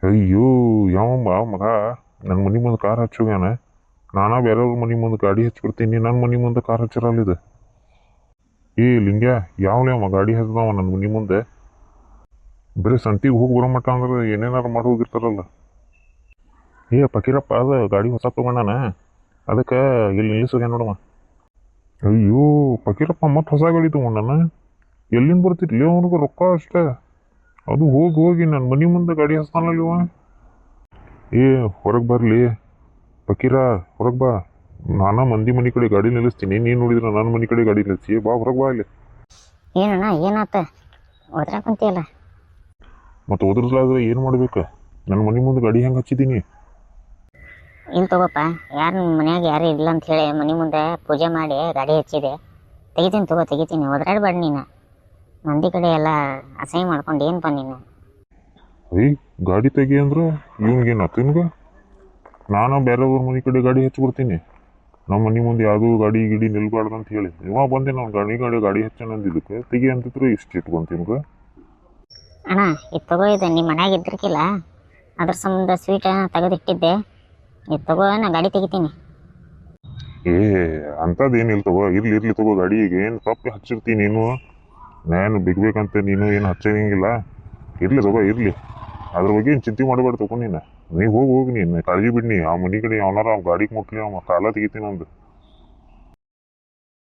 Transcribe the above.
ಅಯ್ಯೋ ಯಾವಮ್ಮ ಮಗ ನನ್ನ ಮನೆ ಮುಂದೆ ಕಾರ್ ಹಚ್ಚೋಗ್ಯಾನ. ನಾನಾ ಬೇರೆಯವ್ರ ಮನೆ ಮುಂದೆ ಗಾಡಿ ಹಚ್ಬಿಡ್ತೀನಿ, ನನ್ನ ಮನೆ ಮುಂದೆ ಕಾರ್ ಹಚ್ಚಿರಲ್ಲಿದೆ. ಏ ಲಿಂಗ್ಯ ಯಾವ್ಲೇವ ಗಾಡಿ ಹಚ್ಚಿದವ ನನ್ನ ಮನೆ ಮುಂದೆ? ಬರೀ ಸಂತಿಗೆ ಹೋಗಿ ಬರೋ ಮಟ್ಟ ಅಂದ್ರೆ ಏನೇನಾರು ಮಾಡಿ ಹೋಗಿರ್ತಾರಲ್ಲ. ಏ ಪಕೀರಪ್ಪ ಅದು ಗಾಡಿ ಹೊಸ ತೊಗೊಂಡಾನ, ಅದಕ್ಕೆ ಇಲ್ಲಿ ನಿಲ್ಲಿಸೋಗ್ಯಾನ ನೋಡಮ್ಮ. ಅಯ್ಯೋ ಪಕೀರಪ್ಪ ಮತ್ತೆ ಹೊಸ ಗಾಡಿ ತೊಗೊಂಡಾನ? ಎಲ್ಲಿಂದ ಬರ್ತಿರ್ಲಿ ಅವನಿಗೆ ರೊಕ್ಕ ಅಷ್ಟೇ? ಅದು ಹೋಗಿ ಹೋಗಿ ನನ್ನ ಮನೆ ಮುಂದೆ ಗಾಡಿ ಹಚ್ತಾನಲ್ಲಿವ. ಏ ಹೊರಗೆ ಬರಲಿ ಫಕೀರ, ಹೊರಗೆ ಬಾ. ನಾನಾ ಮಂದಿ ಮನೆ ಕಡೆ ಗಾಡಿ ನಿಲ್ಲಿಸ್ತೀನಿ, ನೀನು ನೋಡಿದ್ರೆ ನನ್ನ ಮನೆ ಕಡೆ ಗಾಡಿ ನಿಲ್ಲಿಸಿ. ಬಾ ಹೊರಗೆ ಬಾ ಇಲ್ಲಿ. ಏನಣ್ಣ ಏನಾತ ಓದ್ರಾಕ ಕುಂತಿಯಲ್ಲ? ಮತ್ತು ಓದಿರ್ಲಾದ್ರೆ ಏನು ಮಾಡ್ಬೇಕು? ನನ್ನ ಮನೆ ಮುಂದೆ ಗಾಡಿ ಹೆಂಗೆ ಹಚ್ಚಿದ್ದೀನಿ? ಇಲ್ಲಿ ತಗೋಪ್ಪ, ಯಾರು ನಿಮ್ಮ ಮನ್ಯಾಗ ಯಾರು ಇಲ್ಲ ಅಂತ ಹೇಳಿ ಮನೆ ಮುಂದೆ ಪೂಜೆ ಮಾಡಿ ಗಾಡಿ ಹಚ್ಚಿದೆ. ತೆಗಿತೀನಿ ಓದ್ರಾಡ್ಬೇಡ ನೀನು. ಮಂದಿ ಕಡೆ ಎಲ್ಲ ಅಸಹ್ಯ ಮಾಡ್ಕೊಂಡು ಏನಪ್ಪ ನೀನು? ಅಯ್ಯ ಗಾಡಿ ತೆಗಿ ಅಂದ್ರೆ ಇವ್ನಿಗೇನು ಅತ್ತನ್ಗ? ನಾನು ಬೇರೆಯವ್ರ ಮನೆ ಕಡೆ ಗಾಡಿ ಹಚ್ಚಿಬಿಡ್ತೀನಿ. ನಮ್ಮ ಮನೆ ಮುಂದೆ ಯಾವುದೂ ಗಾಡಿ ಗಿಡಿ ನಿಲ್ಬಾರ್ದು ಅಂತ ಹೇಳಿ ಇವಾಗ ಬಂದೆ. ನಾವು ಗಾಡಿ ಹಚ್ಚೋಣ ಅಂದಿದ್ದಕ್ಕೆ ತೆಗಿ ಅಂತಿದ್ರು ಇಷ್ಟು ಇಟ್ಕೊಂತೀನ್ಗ. ಅಣ್ಣ ಇದು ತಗೋ, ಇದು ನಿಮ್ಮ ಮನ್ಯಾಗ ಇದ್ರಕ್ಕಿಲ್ಲ ಅದ್ರ ಸಂಬಂಧ ಸ್ವೀಟ್ ತೆಗೆದಿಟ್ಟಿದ್ದೆ. ಇದು ತಗೋ, ನಾ ಗಾಡಿ ತೆಗಿತೀನಿ. ಏ ಅಂಥದ್ದೇನಿಲ್ಲ ತಗೋ, ಇರ್ಲಿ ತಗೋ. ಗಾಡಿಗೆ ಏನು ತಪ್ಪು ಹಚ್ಚಿರ್ತೀನಿ ನೀನು. ನಾನು ಬೇಕಂತ ನೀನು ಏನು ಹಚ್ಚಂಗಿಲ್ಲ. ಇರ್ಲಿ ತಗೋ ಇರಲಿ, ಅದ್ರ ಬಗ್ಗೆ ಏನು ಚಿಂತೆ ಮಾಡಬೇಡ ತಗೋ. ನೀನು ಹೋಗಿ ನೀನು ಕಾಳಜಿ ಬಿಡ್ನಿ. ಆ ಮನೆ ಕಡೆ ಅವನಾರ ಗಾಡಿಗೆ ಮುಟ್ಲಿ, ಅವ ಕಾಲ ತೆಗಿತೀನಿ ಒಂದು.